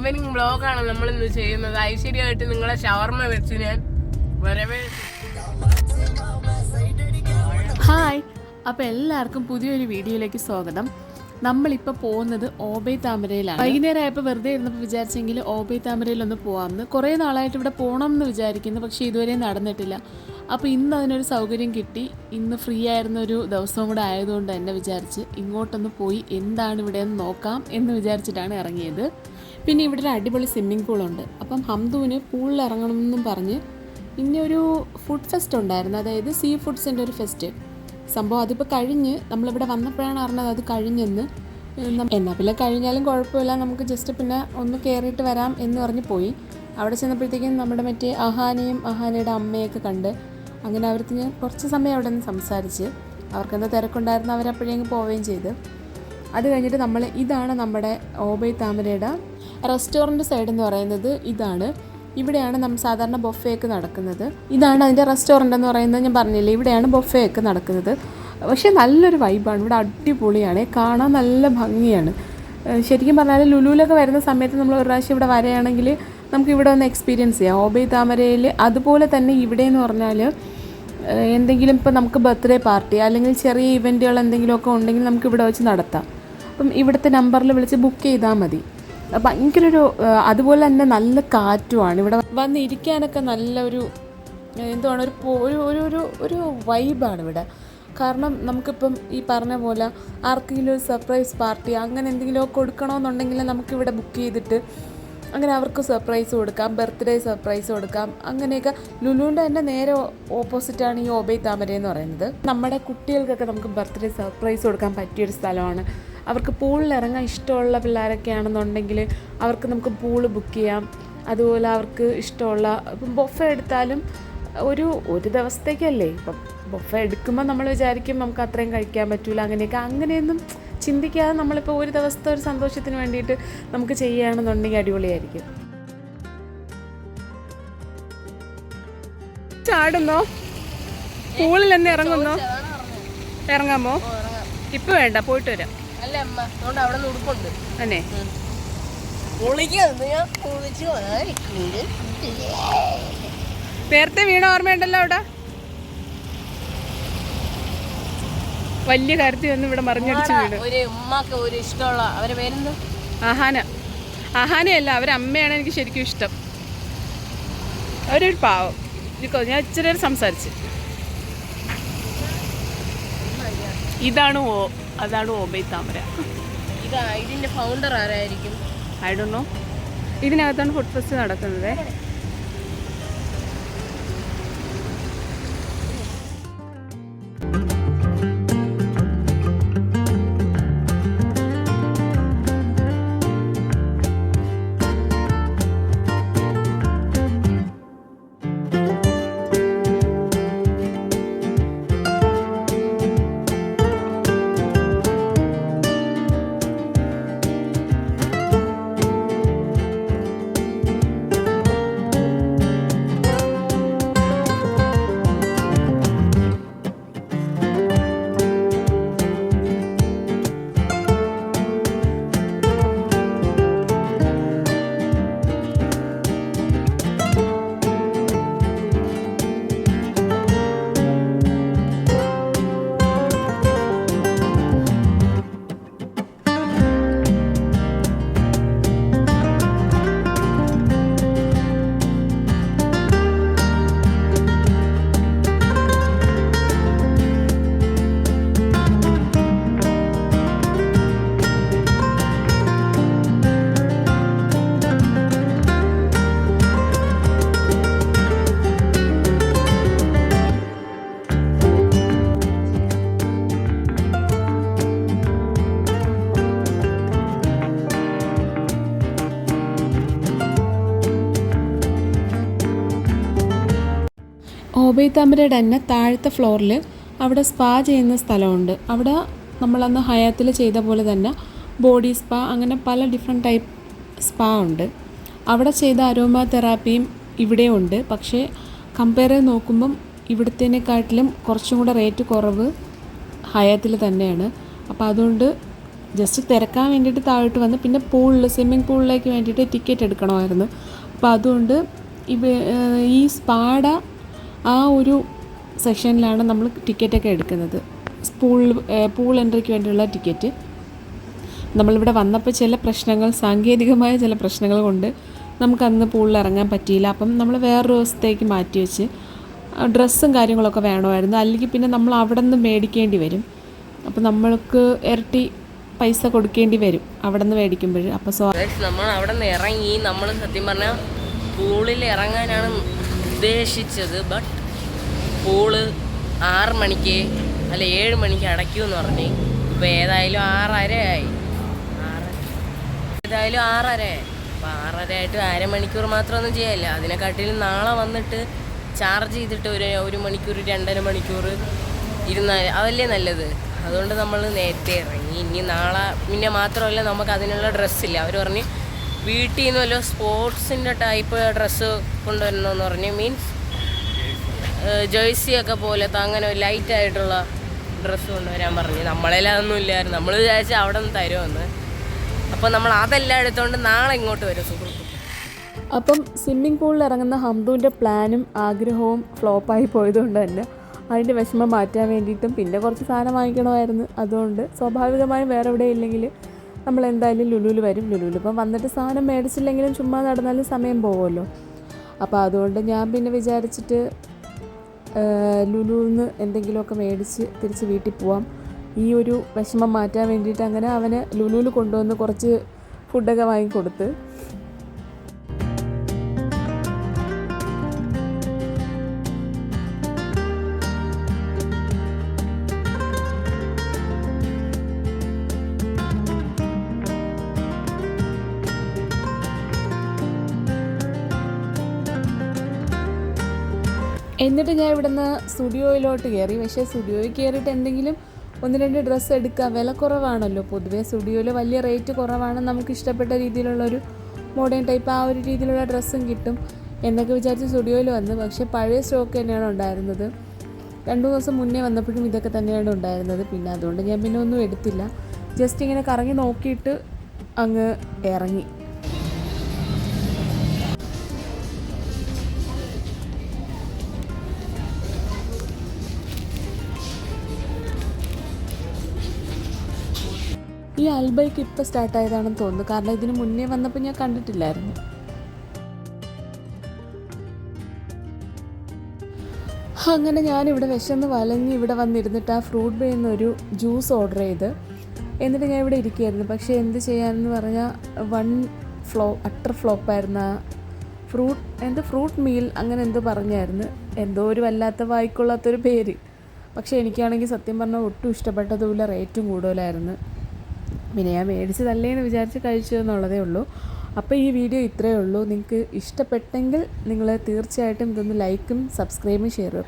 Evening വ്ളോഗാണ് നമ്മളിന്ന് ചെയ്യുന്നത്. ഐശ്വര്യമായിട്ട് നിങ്ങളെ ഷവർമ വെച്ച് ഞാൻ വരവേ. ഹായ്, അപ്പോൾ എല്ലാവർക്കും പുതിയൊരു വീഡിയോയിലേക്ക് സ്വാഗതം. നമ്മളിപ്പോൾ പോകുന്നത് ഓബൈ താമരയിലാണ്. വൈകുന്നേരം ആയപ്പോൾ വെറുതെ ഇരുന്നപ്പോൾ വിചാരിച്ചെങ്കിൽ ഓബൈ താമരയിലൊന്ന് പോകാമെന്ന്. കുറേ നാളായിട്ട് ഇവിടെ പോകണം എന്ന് വിചാരിക്കുന്നു, പക്ഷേ ഇതുവരെ നടന്നിട്ടില്ല. അപ്പോൾ ഇന്ന് അതിനൊരു സൗകര്യം കിട്ടി. ഇന്ന് ഫ്രീ ആയിരുന്നൊരു ദിവസവും കൂടെ ആയതുകൊണ്ട് തന്നെ വിചാരിച്ച് ഇങ്ങോട്ടൊന്ന് പോയി എന്താണ് ഇവിടെ ഒന്ന് നോക്കാം എന്ന് വിചാരിച്ചിട്ടാണ് ഇറങ്ങിയത്. പിന്നെ ഇവിടെ ഒരു അടിപൊളി സ്വിമ്മിംഗ് പൂളുണ്ട്. അപ്പം ഹംദുവിന് പൂളിൽ ഇറങ്ങണമെന്നും പറഞ്ഞ് പിന്നെ ഒരു ഫുഡ് ഫെസ്റ്റ് ഉണ്ടായിരുന്നു, അതായത് സീ ഫുഡ്സിൻ്റെ ഒരു ഫെസ്റ്റ് സംഭവം. അതിപ്പോൾ കഴിഞ്ഞ് നമ്മളിവിടെ വന്നപ്പോഴാണ് അറിഞ്ഞത് അത് കഴിഞ്ഞെന്ന്. എന്നാൽ പിന്നെ കഴിഞ്ഞാലും കുഴപ്പമില്ല, നമുക്ക് ജസ്റ്റ് പിന്നെ ഒന്ന് കയറിയിട്ട് വരാം എന്ന് പറഞ്ഞ് പോയി. അവിടെ ചെന്നപ്പോഴത്തേക്കും നമ്മുടെ മറ്റേ അഹാനയും അഹാനയുടെ അമ്മയൊക്കെ കണ്ട് അങ്ങനെ അവർക്ക് ഞാൻ കുറച്ച് സമയം അവിടെ നിന്ന് സംസാരിച്ച്. അവർക്കെന്താ തിരക്കുണ്ടായിരുന്നു, അവരപ്പോഴേക്കും പോവുകയും ചെയ്ത്. അത് കഴിഞ്ഞിട്ട് ഇതാണ് നമ്മുടെ ഓബൈ താമരയുടെ റെസ്റ്റോറൻറ്റ് സൈഡ് എന്ന് പറയുന്നത്. ഇതാണ്, ഇവിടെയാണ് നമ്മൾ സാധാരണ ബൊഫേ ഒക്കെ നടക്കുന്നത്. ഇതാണ് അതിൻ്റെ റെസ്റ്റോറൻ്റ് എന്ന് പറയുന്നത്. ഞാൻ പറഞ്ഞില്ലേ, ഇവിടെയാണ് ബൊഫേ ഒക്കെ നടക്കുന്നത്. പക്ഷേ നല്ലൊരു വൈബാണ് ഇവിടെ, അടിപൊളിയാണ്, കാണാൻ നല്ല ഭംഗിയാണ്. ശരിക്കും പറഞ്ഞാൽ ലുലുവിലൊക്കെ വരുന്ന സമയത്ത് നമ്മൾ ഒരു പ്രാവശ്യം ഇവിടെ വരികയാണെങ്കിൽ നമുക്ക് ഇവിടെ ഒന്ന് എക്സ്പീരിയൻസ് ചെയ്യാം ഓബൈ താമരയിൽ. അതുപോലെ തന്നെ ഇവിടെ എന്ന് പറഞ്ഞാൽ എന്തെങ്കിലും ഇപ്പോൾ നമുക്ക് ബർത്ത്ഡേ പാർട്ടി അല്ലെങ്കിൽ ചെറിയ ഇവൻറ്റുകൾ എന്തെങ്കിലുമൊക്കെ ഉണ്ടെങ്കിൽ നമുക്ക് ഇവിടെ വെച്ച് നടത്താം. അപ്പം ഇവിടുത്തെ നമ്പറിൽ വിളിച്ച് ബുക്ക് ചെയ്താൽ മതി. ഭയങ്കര അതുപോലെ തന്നെ നല്ല കാറ്റുമാണ് ഇവിടെ വന്നിരിക്കാനൊക്കെ. നല്ലൊരു എന്തുവാണ്, ഒരു വൈബാണ് ഇവിടെ. കാരണം നമുക്കിപ്പം ഈ പറഞ്ഞ പോലെ ആർക്കെങ്കിലും ഒരു സർപ്രൈസ് പാർട്ടി അങ്ങനെ എന്തെങ്കിലുമൊക്കെ കൊടുക്കണമെന്നുണ്ടെങ്കിൽ നമുക്കിവിടെ ബുക്ക് ചെയ്തിട്ട് അങ്ങനെ അവർക്ക് സർപ്രൈസ് കൊടുക്കാം, ബർത്ത്ഡേ സർപ്രൈസ് കൊടുക്കാം. അങ്ങനെയൊക്കെ ലുലുവിൻ്റെ തന്നെ നേരെ ഓപ്പോസിറ്റാണ് ഈ ഓബൈ താമര എന്ന് പറയുന്നത്. നമ്മുടെ കുട്ടികൾക്കൊക്കെ നമുക്ക് ബർത്ത്ഡേ സർപ്രൈസ് കൊടുക്കാൻ പറ്റിയൊരു സ്ഥലമാണ്. അവർക്ക് പൂളിൽ ഇറങ്ങാൻ ഇഷ്ടമുള്ള പിള്ളേരൊക്കെ ആണെന്നുണ്ടെങ്കിൽ അവർക്ക് നമുക്ക് പൂള് ബുക്ക് ചെയ്യാം. അതുപോലെ അവർക്ക് ഇഷ്ടമുള്ള ഇപ്പം ബൊഫെ എടുത്താലും ഒരു ദിവസത്തേക്കല്ലേ. ഇപ്പം ബൊഫെ എടുക്കുമ്പോൾ നമ്മൾ വിചാരിക്കും നമുക്ക് അത്രയും കഴിക്കാൻ പറ്റില്ല, അങ്ങനെയൊന്നും ചിന്തിക്കാതെ നമ്മളിപ്പോൾ ഒരു ദിവസത്തെ ഒരു സന്തോഷത്തിന് വേണ്ടിയിട്ട് നമുക്ക് ചെയ്യുകയാണെന്നുണ്ടെങ്കിൽ അടിപൊളിയായിരിക്കും. ചാടുന്നോ? പൂളിൽ തന്നെ ഇറങ്ങുന്നോ? ഇറങ്ങാമോ? ഇപ്പൊ വേണ്ട, പോയിട്ട് വരാം. അല്ലേ, നേരത്തെ വീണ ഓർമ്മയുണ്ടല്ലോ അവിടെ. വലിയ കാര്യത്തിൽ വന്ന് ഇവിടെ മറിഞ്ഞടിച്ച് വീട്. അഹാനയല്ല, അവരമ്മയാണ് എനിക്ക് ശരിക്കും ഇഷ്ടം. അവരൊരു പാവം. ഞാൻ ഇച്ചിരി സംസാരിച്ച്. അതാണ് ഓബൈ താമര. ഇതിന്റെ ഫൗണ്ടർ ആരായിരിക്കും? I don't know. ഇതിനകത്താണ് ഫുഡ് ഫെസ്റ്റ് നടക്കുന്നത്. ഓബൈ താമരയുടെ തന്നെ താഴത്തെ ഫ്ലോറിൽ അവിടെ സ്പാ ചെയ്യുന്ന സ്ഥലമുണ്ട്. അവിടെ നമ്മളന്ന് ഹയാത്തിൽ ചെയ്ത പോലെ തന്നെ ബോഡി സ്പാ, അങ്ങനെ പല ഡിഫറെൻറ്റ് ടൈപ്പ് സ്പാ ഉണ്ട്. അവിടെ ചെയ്ത അരോമ തെറാപ്പിയും ഇവിടെ ഉണ്ട്. പക്ഷേ കമ്പയർ ചെയ്ത് നോക്കുമ്പം ഇവിടത്തേനെക്കാട്ടിലും കുറച്ചും കൂടെ റേറ്റ് കുറവ് ഹയാത്തിൽ തന്നെയാണ്. അപ്പോൾ അതുകൊണ്ട് ജസ്റ്റ് തിരക്കാൻ വേണ്ടിയിട്ട് താഴോട്ട് വന്ന് പിന്നെ സ്വിമ്മിംഗ് പൂളിലേക്ക് വേണ്ടിയിട്ട് ടിക്കറ്റ് എടുക്കണമായിരുന്നു. അപ്പോൾ അതുകൊണ്ട് ഈ സ്പാഡ ആ ഒരു സെക്ഷനിലാണ് നമ്മൾ ടിക്കറ്റൊക്കെ എടുക്കുന്നത്. പൂൾ എൻട്രിക്ക് വേണ്ടിയുള്ള ടിക്കറ്റ്. നമ്മളിവിടെ വന്നപ്പോൾ ചില പ്രശ്നങ്ങൾ, സാങ്കേതികമായ ചില പ്രശ്നങ്ങൾ കൊണ്ട് നമുക്കന്ന് പൂളിൽ ഇറങ്ങാൻ പറ്റിയില്ല. അപ്പം നമ്മൾ വേറൊരു ദിവസത്തേക്ക് മാറ്റി വെച്ച്. ഡ്രസ്സും കാര്യങ്ങളൊക്കെ വേണമായിരുന്നു, അല്ലെങ്കിൽ പിന്നെ നമ്മൾ അവിടെ നിന്ന് മേടിക്കേണ്ടി വരും. അപ്പോൾ നമ്മൾക്ക് ഇരട്ടി പൈസ കൊടുക്കേണ്ടി വരും അവിടെ നിന്ന് മേടിക്കുമ്പോൾ. അപ്പോൾ നമ്മൾ അവിടെ നിന്ന് ഇറങ്ങി. നമ്മൾ സത്യം പറഞ്ഞാൽ പൂളിൽ ഇറങ്ങാനാണ് ഉദ്ദേശിച്ചത്. ബട്ട് പൂള് 6 മണിക്ക് അല്ല 7 മണിക്ക് അടയ്ക്കുമെന്ന് പറഞ്ഞ്. ഇപ്പോൾ ഏതായാലും 6:30 ആയി. ഏതായാലും 6:30 ആയി. അപ്പോൾ 6:30 ആയിട്ട് അരമണിക്കൂർ മാത്രമൊന്നും ചെയ്യാനില്ല. അതിനെക്കാട്ടിലും നാളെ വന്നിട്ട് ചാർജ് ചെയ്തിട്ട് ഒരു മണിക്കൂർ 2.5 മണിക്കൂർ ഇരുന്നാൽ അതല്ലേ നല്ലത്. അതുകൊണ്ട് നമ്മൾ നേരത്തെ ഇറങ്ങി. ഇനി നാളെ പിന്നെ മാത്രമല്ല, നമുക്ക് അതിനുള്ള ഡ്രസ്സില്ല. അവർ പറഞ്ഞ് വീട്ടിൽ നിന്ന് വല്ല സ്പോർട്സിൻ്റെ ടൈപ്പ് ഡ്രസ്സ് കൊണ്ടുവരണമെന്ന് പറഞ്ഞ്. മീൻസ് ജേഴ്സിയൊക്കെ പോലത്തെ അങ്ങനെ ലൈറ്റായിട്ടുള്ള ഡ്രസ്സ് കൊണ്ടുവരാൻ പറഞ്ഞ്. നമ്മളെല്ലാം അതൊന്നും ഇല്ലായിരുന്നു. നമ്മൾ വിചാരിച്ചാൽ അവിടെ നിന്ന് തരുമെന്ന്. അപ്പോൾ നമ്മൾ അതെല്ലാം എടുത്തുകൊണ്ട് നാളെ ഇങ്ങോട്ട് വരും സുഹൃത്തുക്കൾ. അപ്പം സ്വിമ്മിംഗ് പൂളിൽ ഇറങ്ങുന്ന ഹംദുവിൻ്റെ പ്ലാനും ആഗ്രഹവും ഫ്ലോപ്പായി പോയതുകൊണ്ട് തന്നെ അതിൻ്റെ വിഷമം മാറ്റാൻ വേണ്ടിയിട്ടും പിന്നെ കുറച്ച് സാധനം വാങ്ങിക്കണമായിരുന്നു. അതുകൊണ്ട് സ്വാഭാവികമായും വേറെ എവിടെ ഇല്ലെങ്കിൽ നമ്മൾ എന്തായാലും ലുലുവിൽ വരും. ലുലുവിൽ ഇപ്പം വന്നിട്ട് സാധനം മേടിച്ചില്ലെങ്കിലും ചുമ്മാ നടന്നാലും സമയം പോകുമല്ലോ. അപ്പോൾ അതുകൊണ്ട് ഞാൻ പിന്നെ വിചാരിച്ചിട്ട് ലുലുവിൽ നിന്ന് എന്തെങ്കിലുമൊക്കെ മേടിച്ച് തിരിച്ച് വീട്ടിൽ പോവാം. ഈ ഒരു വിഷമം മാറ്റാൻ വേണ്ടിയിട്ട് അങ്ങനെ അവനെ ലുലുവിൽ കൊണ്ടുവന്ന് കുറച്ച് ഫുഡൊക്കെ വാങ്ങിക്കൊടുത്ത്. എന്നിട്ട് ഞാൻ ഇവിടുന്ന് സ്റ്റുഡിയോയിലോട്ട് കയറി. പക്ഷേ സ്റ്റുഡിയോയിൽ കയറിയിട്ട് എന്തെങ്കിലും 1-2 ഡ്രസ്സ് എടുക്കുക. വില കുറവാണല്ലോ പൊതുവേ. സ്റ്റുഡിയോയിൽ വലിയ റേറ്റ് കുറവാണ്. നമുക്ക് ഇഷ്ടപ്പെട്ട രീതിയിലുള്ളൊരു മോഡേൺ ടൈപ്പ് ആ ഒരു രീതിയിലുള്ള ഡ്രസ്സും കിട്ടും എന്നൊക്കെ വിചാരിച്ച് സ്റ്റുഡിയോയിൽ വന്ന്. പക്ഷേ പഴയ സ്റ്റോക്ക് തന്നെയാണ് ഉണ്ടായിരുന്നത്. 2 ദിവസം മുന്നേ വന്നപ്പോഴും ഇതൊക്കെ തന്നെയാണ് ഉണ്ടായിരുന്നത്. പിന്നെ അതുകൊണ്ട് ഞാൻ പിന്നെ ഒന്നും എടുത്തില്ല. ജസ്റ്റ് ഇങ്ങനെ കറങ്ങി നോക്കിയിട്ട് അങ്ങ് ഇറങ്ങി. ഈ അൽബൈക്ക് ഇപ്പോൾ സ്റ്റാർട്ടായതാണെന്ന് തോന്നുന്നു. കാരണം ഇതിന് മുന്നേ വന്നപ്പോൾ ഞാൻ കണ്ടിട്ടില്ലായിരുന്നു. അങ്ങനെ ഞാനിവിടെ വിശന്ന് വലഞ്ഞ് ഇവിടെ വന്നിരുന്നിട്ട് ആ ഫ്രൂട്ട് ബേ എന്നൊരു ജ്യൂസ് ഓർഡർ ചെയ്ത് എന്നിട്ട് ഞാൻ ഇവിടെ ഇരിക്കുകയായിരുന്നു. പക്ഷേ എന്ത് ചെയ്യാനെന്ന് പറഞ്ഞാൽ അട്ടർ ഫ്ലോപ്പായിരുന്ന ഫ്രൂട്ട് മീൽ അങ്ങനെ എന്തോ പറഞ്ഞായിരുന്നു. എന്തോ ഒരു വല്ലാത്ത വായിക്കൊള്ളാത്തൊരു പേര്. പക്ഷേ എനിക്കാണെങ്കിൽ സത്യം പറഞ്ഞാൽ ഒട്ടും ഇഷ്ടപ്പെട്ടതുമില്ല. റേറ്റും കൂടുതലായിരുന്നു. പിന്നെ ഞാൻ മേടിച്ചതല്ലേ എന്ന് വിചാരിച്ച് കഴിച്ചു എന്നുള്ളതേ ഉള്ളൂ. അപ്പോൾ ഈ വീഡിയോ ഇത്രയേ ഉള്ളൂ. നിങ്ങൾക്ക് ഇഷ്ടപ്പെട്ടെങ്കിൽ നിങ്ങൾ തീർച്ചയായിട്ടും ഇതൊന്ന് ലൈക്കും സബ്സ്ക്രൈബും ഷെയറും